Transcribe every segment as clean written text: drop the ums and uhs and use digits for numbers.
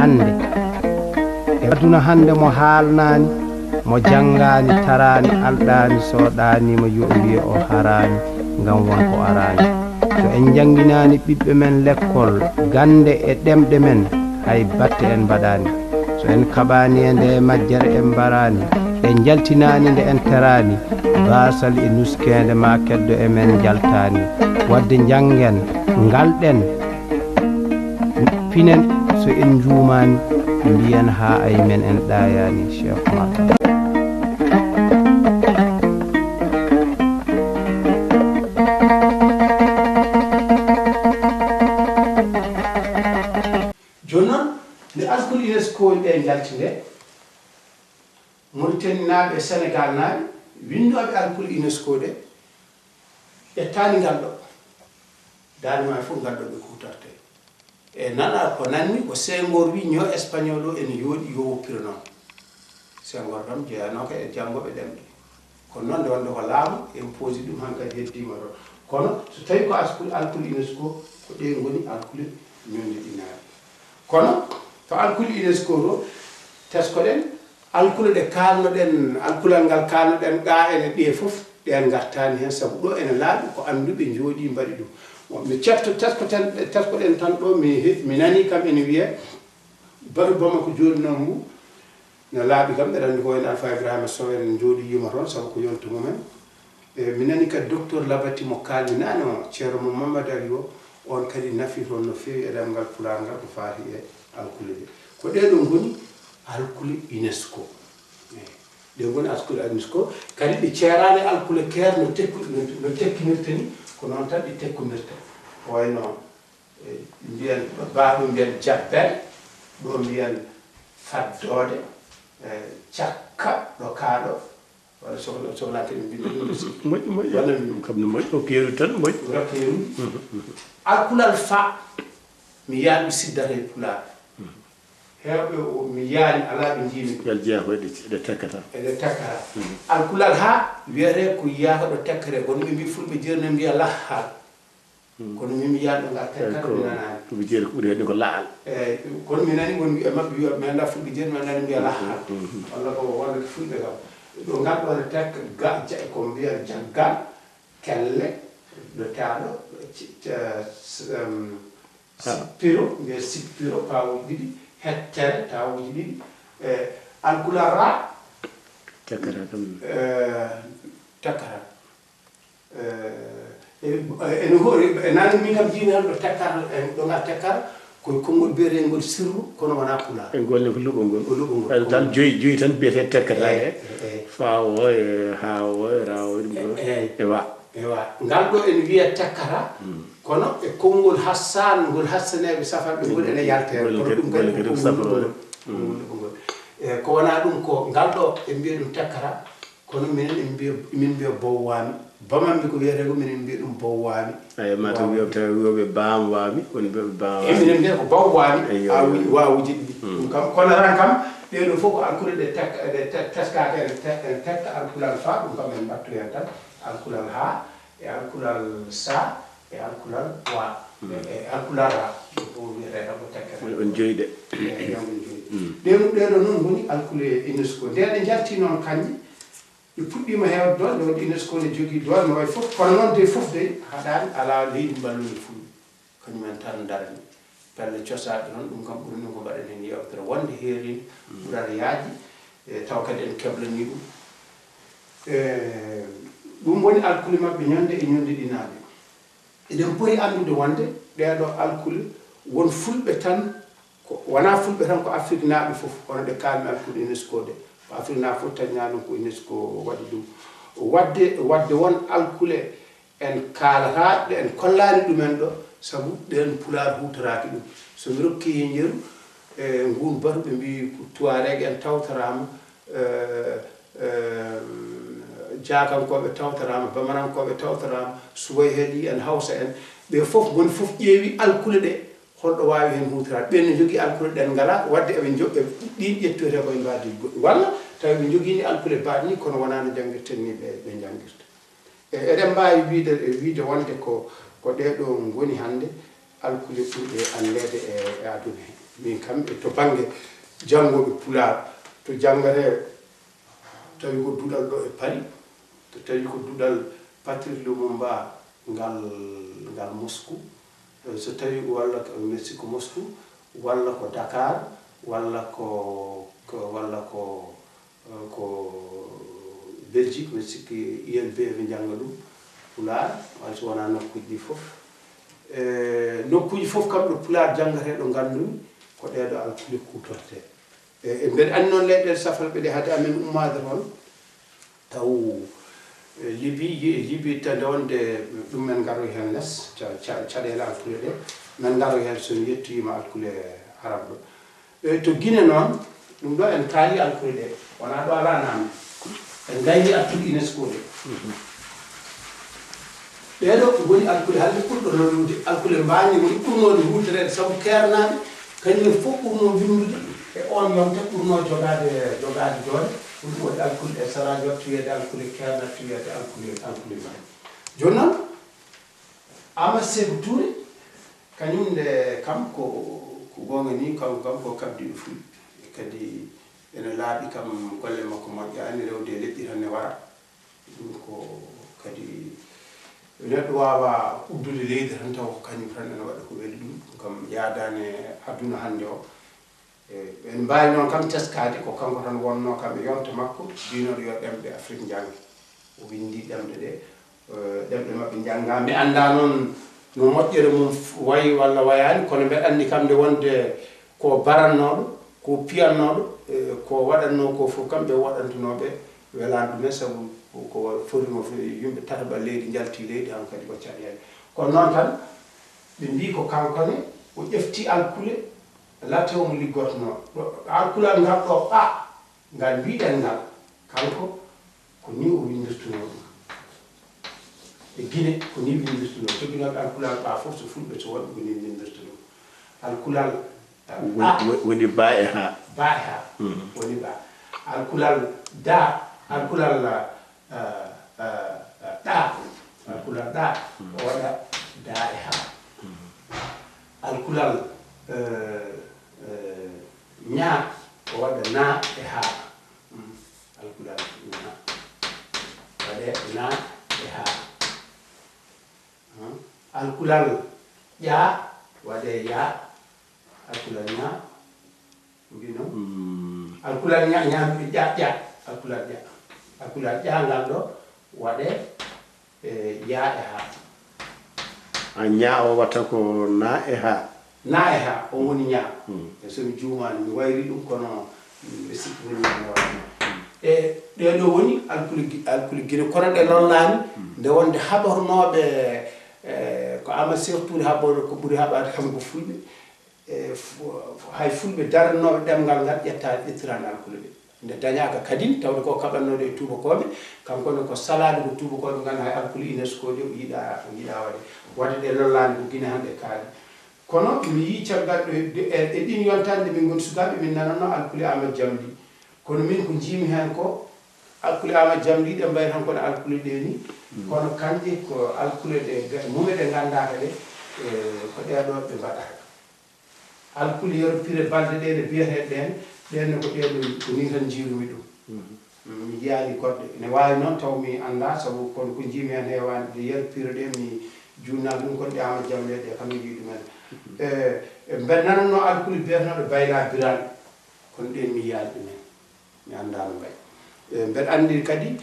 hande e aduna hande mo haalnani mo jangani tarani aldani soɗani mo yo wiye o harani ngam wonko arani so en janginani ɓiɓɓe men l'école gande e ɗemɗe men hay batte en mbaɗani so en kaɓani e nde majjere en mbarani en jaltinani nde en terani basal e nuskede ma keddo e men jaltani wadde jangen ngalɗen pinen so en juumani mbiyen ha ay men en ɗayani Cheikh Umar jonon nde alkul UNESCO ɓe jaltinde Mauritanie naaɓe e Sénégal naaɓe windoɓe alkul UNESCO ɗe ƴettani ngalɗo daanima fof ngalɗo ɓe kutarte e nana ko nanni ko Senghor wi ño espagnol o ene yooɗi yo woppira noon Senghor kam jeeyanoka e janggoɓe ɗemɗe kono noon nde wonde ko laamu imposi ɗum hankadi heddima ɗon kono so tawi ko alkul UNESCO ko ɗe goni alkul ñonde ɗinaɓe kono to alkul UNESCO to teskoɗen alkule ɗe kalnoɗen alkulal ngal kalnoɗen ɗa ene ɗe fof ɗen gartani hen saabu ɗo ene laaɓi ko anduɓe jooɗi mbaɗi ɗum mi cefto teskoɗen tan ɗo mi nani kam ene wiye baru Bamako joni noon ngu no laaɓi kam ɓeɗa andi ko wayno Alpha Ibrahima Sow en jooɗi yima toon saabu ko yontu mumen mi nani kadi docteur Labati mo kalmi nane o ceerno mo Mamadou Ali o on kadi nafi toon no fewi e ɗemgal pular ngal ko faati e alkule ɗe ko ɗeɗo goni alkule UNESCO ɗe goni alkule UNESCO kadi ɗi ceerani alkule keer no tekkinirta ni ko noon tan ɗi tekkinirta ko wayno mbiyen baaɗo mbiyen jabbere ɗo mbiyen faddode cakka ɗo kaaɗo walla sohlante ɓe mbinde ɗum moƴƴi walla ɗum kam no moƴƴi o keeru tan moƴƴi o keeru alkulal fa mi yaaɓi siddata e pular hewɓe mi yaani ala ɓe jiimi yal jeeya ko ɗe tekkata eɗe tekkata alkulal ha wiyete ko yiyaka ɗo tekkere kono ɓe mbi fulɓe jeeri no mbiya lahal kono min yaani ɗo ngal tekkata mi nanani fulɓe jeeri ko ɓuuri hedde ko laal eyyi kono mi nani won wiya mabɓe wiya mi anda fulɓe jeeri mi nani mbiya lahal walla ko wonde fulɓe kam ɗo ngal ɗo ne tekka ko mbiya jaggal kelle ɗo taɗo sippiro mbiya sippiro pawuji ɗiɗi hettere tawuji ɗiɗi alkulal ra tekkata kam tekkata ene hoori nani min kam jiimi tan ɗo tekkata ɗo ngal tekkata koye konngol biyetengol sirru kono wona pular en golle ko luɓol ngol o luɓol ngol dal joyi tan biyete tekkata e faawo e haawo e rawo ɗum ɗo e wa ngal ɗo ene wiya tekkata kono e konngol hassan ngol hassaneɓe safarɓe ngol ene yaltere kono ɗum kadi ko wona ɗum ko ngal ɗo ɓe mbiya ɗum tekkata kono minen min mbiya bowwami bamamɓe ko wiyete ko minen mbiya ɗum bowwami eyi mata wiyoɓe bam wami woni ɓeɓe bam e minen mbiya ko bowwami wawuji ɗiɗi ɗum kam kono ran kam ɗeɗo fof ko alkule ɗe teskaka ene tekka alkulal fa ɗum kam en mbattu hen tan alkulal ha e alkulal sa e alkulal wa e alkulal ra ɗum wiyete tan ko tekkata on joyi ɗe ɗeɗo noon goni alkule UNESCO nde ɗe jalti noon kanƴi ɗi puɗɗima hewde ɗon nde wonde UNESCO ne jogui ɗon no way fof kono noon de fof de haɗani ala leydi mballuɗi fulɓe kañumen tan darani pelle cosaɗe noon ɗum kam ɓuuri ni ko mbaɗen hen yewtere wonde heerini ɓurata yaaji taw kadi en keblani ɗum ɗum woni alkule mabɓe ñande e ñonde ɗinaɓe eɗen ɓuri andude wonde ɗeɗo alkule won fulɓe tan wona fulɓe tan ko Afrique naaɓe fof hono ɗe kalmi alkule UNESCO ɗe ko Afrique naaɓe fof tañña ɗum ko UNESCO waɗi ɗum wadde won alkule en kalataɗe en kollani ɗumen ɗo saabu ɗen pular hutoraki ɗum somi rokki yeru ngun batu ɓe mbi tuareg en tawtorama jakankoɓe tawtorama bamanankoɓe tawtorama suwoy heeɗi en hawsa en ɓe fof goni fof ƴeewi alkule ɗe holɗo wawi hen hutorade ɓen ne jogui alkule ɗen ngala wadde eɓe joɓɓe ɗin ƴettoyte koye mbadi goɗɗi walla tawi ɓe joguini alkule baɗi ni kono wona no jangguirten ni ɓe jangguirta eɗen mbawi wiide wonde ko ɗeɗo goni hande alkule ɓurɗe andede e aduna he min kam e to bange jangoɓe pulaar to jangate tawi ko duɗal ɗo e Paris to tawi ko duɗal patrillo mo mba ngal Moscou so tawi walla ko Mexico Moscou walla ko Dakar walla ko Belgique Mexique ILB ɓe janga ɗum pulaar walla so wona nokkuji ɗi fof nokkuji fof kam ɗo pulaar jangateɗo gandumi ko ɗeɗo alkule kutorte e mbeɗa andi noon leyɗele safraɓe ɗe haade amen ummade toon taw Libi tande wonde ɗum men garoy hen less caɗele alkule ɗe men garoy hen so yettoyima alkule arab ɗo to Guinée noon ɗum ɗo en kaali alkule ɗe wona ɗo ala namde en gayni alkule UNESCO ɗe ɓeɗo woni alkule halde ɓurɗo lollude alkule mbani woni ɓurnode hutorede saabu kernaɓe kañum fof ɓurno windude e on yonte ɓurno jogade joole ɗum waɗi alkule ɗe sarajo tuyede alkule kerna tuyede alkule mbani joni noon Ama Sékou Touré kañum nde kam ko gonga ni kam ko kabdiɗo fulɓe kadi ene laaɓi kam golle makko moƴƴani rewde leƴƴi tan ne wara ɗum ko kadi neɗɗo wawa uddude leydi tan taw ko kañum tan ene waɗa ko weeli ɗum kam yaadane aduna hannde o en mbawi noon kam teskade ko kanko tan wonno kam e yonta makko mbinoɗo yo ɗemɗe Afrique jangge o windi ɗemɗe ɗe ɗemɗe mabɓe jangga mi anda noon no moƴƴere mum wayi walla wayani kono mbeɗa andi kam nde wonde ko barannoɗo ko piyannoɗo ko waɗanno ko fof kamɓe waɗantanoɓe welani ɗumen saabu ko forimo yimɓe tataɓa leydi jalti leydi han kadi ko caɗele kono noon tan ɓe mbi ko kankone o ƴefti alkule latte omo liggotono alkulal ngal ɗo ngal mbiɗen ngal kanko ko ni o windirtuno ɗum e Guinée ko ni windirtuno joginoɓe alkulal fof so fulɓe so waɗi ko ni windirtuno alkulal woni ba e ha woni ba alkulal da alkulal alkulal ɗa o waɗa da e ha alkulal ña o waɗa na e ha alkulal ña waɗe na e ha alkulal ƴa waɗe ya alkulal ña mbino alkulal ñamɓe ƴaƴƴa alkulal ƴangal ɗo waɗe ya e ha a ña o watta ko na e ha on woni ña e somi juumani mi wayri ɗum kono ɓe sikki woni ña waɗno e ɗeɗo woni alkule Guinée kono ɗe lollani nde wonde haɓornoɓe ko Ama Sékou Touré haɓore ko ɓuuri haɓade kam ko fulɓe hay fulɓe daranoɓe ɗemgal ngal ƴettirani alkule ɓe nde dañaka kadi tawde ko kaɓannoɗe e tubakoɓe kankone ko salade ko tubakoɓe ganda hay alkule UNESCO ɗe o yiiɗa waɗe ɗe lollani ko Guinée hande kaali kono mi yi caggal ɗo e ɗin yontande ɓe goni sukaɓe min nanano alkule Ama Jamdi kono min ko jiimi hen ko alkule Ama Jamdi ɗe mbayi tan kono alkule ɗe ni kono kanƴe ko alkule ɗe mume ɗe gandaka ɗe ko ɗeɗo ɓe mbaɗata alkule yeropire balɗe ɗe ɗe biyeteɗe ɗenne ko ɗeɗo ko ni tan jiirumi ɗum mi yiyani goɗɗe ne wawi noon taw mi anda saabu kono ko jiimi hen hewani ɗe yeropire ɗe mi junnal ɗum kono ɗe Ama Jamdi ɗe kam mi yi ɗumen mbeɗa nananno alkule biyetenoɗe Bayla Birane kono ɗen mi yiyani ɗumen mi andano mbay mbeɗa andi kadi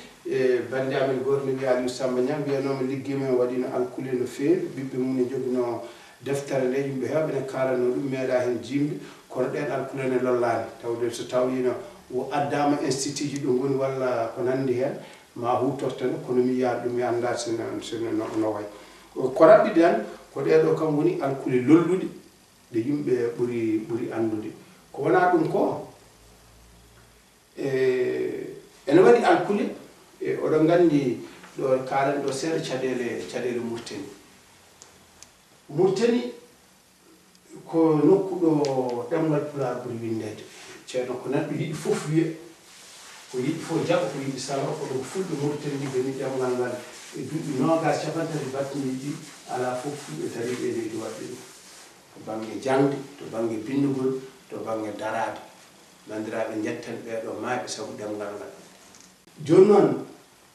bande amen goto ne wiya Aliou Samba Niang wiyanomi liggima en waɗino alkule no fewi ɓiɓɓe mum ne jogino deftere nde yimɓe hewɓe ne kalano ɗum meeɗa hen jimde kono ɗen alkule ne lollani tawde so tawino o addama institut ji ɗo goni walla ko nandi hen ma hutortene kono mi yiya ɗum mi anda sene no way ko raɓɓiɗi tan ko ɗeɗo kam woni alkule lolluɗe ɗe yimɓe ɓuuri andude ko wona ɗum ko ene waɗi alkule oɗon gandi ɗo kalen ɗo seeɗa caɗele Mauritanie ko nokku ɗo ɗemgal pulaar ɓuuri windede ceerno ko neɗɗo yiɗi fof wiya ko yiɗi fof jaɓa ko yiɗi salo ko ɗum fulɓe Mauritanie ɗi goni ɗemgal ngal e duuɓi nogas capantati battiniɗi ala fof fulɓe dari ɓe leydi waɗɓe ɗum to bange jangde to bange bindugol to bange darade bandiraɓe jetten ɓeɗo maaɓe sabu ɗemgal ngal joni noon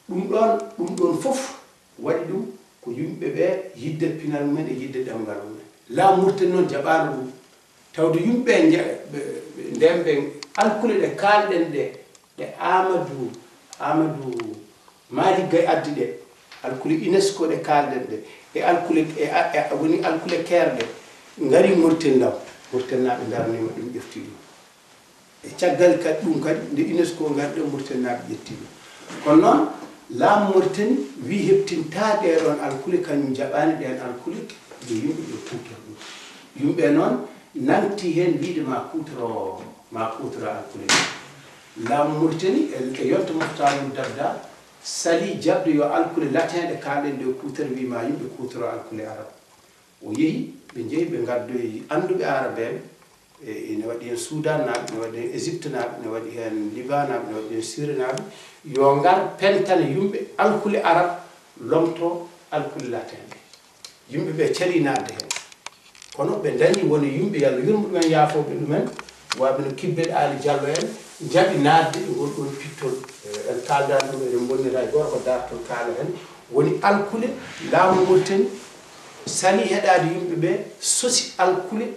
ɗum ɗon fof waɗi ɗum ko yimɓe ɓe yidde pinal mumen e yidde ɗemgal mumen laamu Mauritanie noon jaɓano ɗum tawde yimɓe ndemɓe alkule ɗe kalɗen ɗe Amadou Malick Gaye addi ɗe alkule UNESCO ɗe kalɗen ɗe e alkule woni alkule kerɗe ngari Mauritanie law Mauritanie naɓe darnima ɗum ƴefti ɗum e caggal kadi ɗum kadi nde UNESCO ngarɗe Mauritanie naɓe ƴetti ɗum kono noon laamu Mauritanie wi heɓtinta ɗeɗon alkule kañum jaɓani ɗen alkule yo yimɓe ɓe kutor ɗum yimɓe noon nanti hen wiide ma kutoro alkule laamu Mauritanie e yonta Moftaru Dabda sali jabde yo alkule latin ɗe kalɗen nde kutere wima yimɓe kutoro alkule arab o yeehi ɓe jeehi ɓe gaddoyi anduɓe arabeɓe ene waɗi hen Soudan naɓe ne waɗi hen Égypte naɓe ne waɗi hen Liban naɓe ne waɗi hen Syrie naɓe yo ngar pentane yimɓe alkule arab lomto alkule latin ɓe yimɓe ɓe cali nadde hen kono ɓe dañi woni yimɓe yalla yurmuɗumen yaafoɓe ɗumen waɓe no Kibbeɗe Ali Diallo en jaɓi nadde e ngol ɗon pittol en kaldan ɗum eɗen bonnira e goto ko dartol kaala hen woni alkule laamu Mauritanie sali heɗade yimɓe ɓe sosi alkule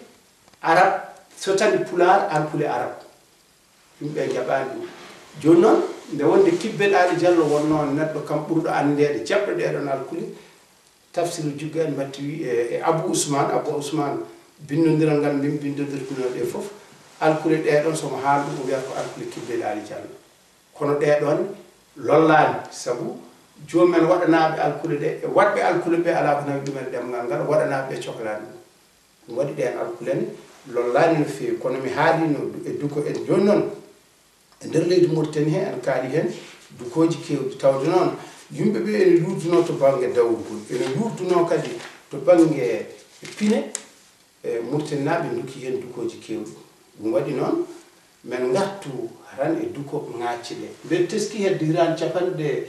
arab sotani pular alkule arab yimɓe jaɓani ɗum joni noon nde wonde Kibbeɗe Ali Diallo wonno neɗɗo kam ɓurɗo andede jaɓɗo ɗeɗon alkule tafsir jugga en mbatti wi e Abou Ousmane bindodiral ngal min bindodirtuno ɗe foof alkule ɗeɗon somo haala ɗum o wiyata ko alkule Kibbeɗe Ali Diallo kono ɗeɗon lollani sabu jomumen waɗanaɓe alkule ɗe e waɗɓe alkule ɓe ala ko nawi ɗumen ɗemgal ngal waɗanaɓe ɓe cohlani ɗum waɗi ɗen alkule ne lollani no fewi kono mi haalino e duko en joni noon e nder leydi Mauritanie he en kaali hen dukoji kewɗi tawde noon yimɓeɓe ene lurduno to banggue dawrugol ene lurduno kadi to banggue pine Mauritanie naɓe duki hen dukoji kewɗi ɗum waɗi noon men gartu ran e duko ŋacci ɗe mbeɗa teski hedde hiran capanɗe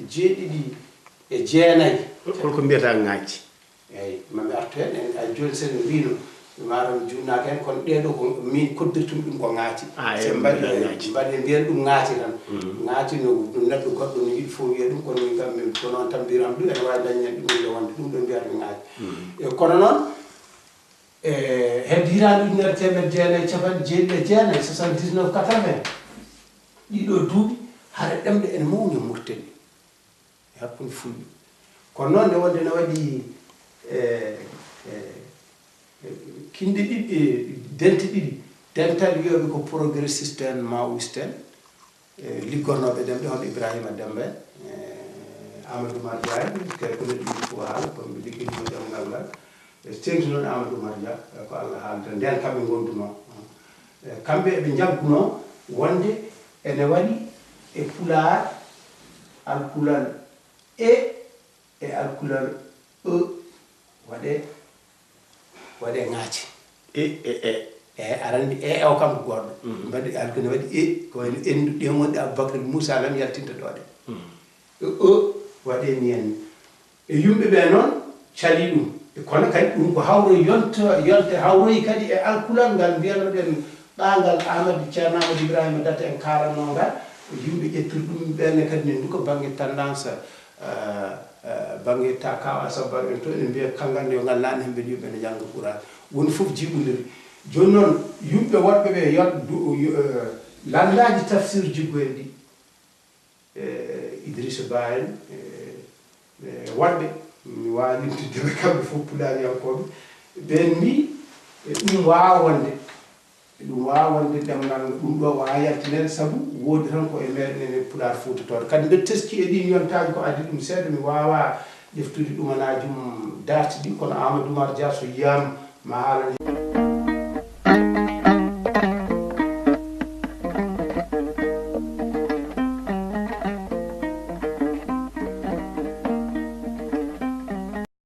7 holko mbiyata ŋacci eyyi mami artu hen en joni sen mbino maram junnaka hen kono ɗeɗo ko min koddirtumi ɗum ko ŋaati se mbaɗe mbiyen ɗum ŋaati tan ŋaati no ɗum neɗɗo goɗɗo no yiɗi fof wiya ɗum kono min kam min ko noon tan mbiram ɗum ene wawi daññen ɗum inde wonde ɗum ɗo mbiyata ŋaati e kono noon hedde hirande ujunere temedde jeenayyi capanɗe jeeɗiɗi e jeenayyi 79 80 ɗiɗo duuɓi haɗa ɗemɗe ene mawni e Mauritanie e hakkude fulɓe kono noon nde wonde ne waɗi kinde ɗiɗi dente ɗiɗi dental wiyoɓe ko progressiste en maoïste en liggornoɓe ɗemɓe hono Ibrahima Demba Amadou Oumar BAH kadi ko neɗɗo yiɗi fof haala kono ɓe ligguidimo ɗemgal ngal tengti noon Amadou Oumar BAH ko Allah haalata nden kamɓe gonduno kamɓe eɓe jagguno wonde ene waɗi e pular alkulal e alkulal waɗe ŋaati arandi o kam ko goɗɗo mbaɗi alkune waɗi ko wayno endu ɗe wonɗe Aboubacry Moussa lam yaltinta ɗoɗe waɗe ni henni e yimɓe ɓe noon cali ɗum kono kadi ɗum ko hawroy yonte hawroyi kadi e alkulal ngal mbiyanoɗen ɓangal Amadou Ceerno Amadou Ibrahima Datta en kalanno ngal yimɓe ƴettir ɗum ɓenne kadi ne nduka banggue tendance banggue ta kawa sabbaɓe en to ene mbiya kanngande yo ngal naani hemɓe yimɓe ne jangga Qur'an woni fof jiɓodiri joni noon yimɓe woɗɓe ɓe landaji tafsir jiggo en ɗi Idrissa Ba en waɗɓe mi wawa limtiddeɓe kamɓe fof pulariyankoɓe ɓen mbi ɗum wawonde ɗemngal ɗum ɗo wawa yaltinede saabu woodi tan ko e meɗen ene pular fuutatoɗo kadi nde teski e ɗin yontaji ko adi ɗum seeɗa mi wawa ƴeftude ɗumanajum darti ɗi kono Amadou Oumar Dia so yiyama ma haalane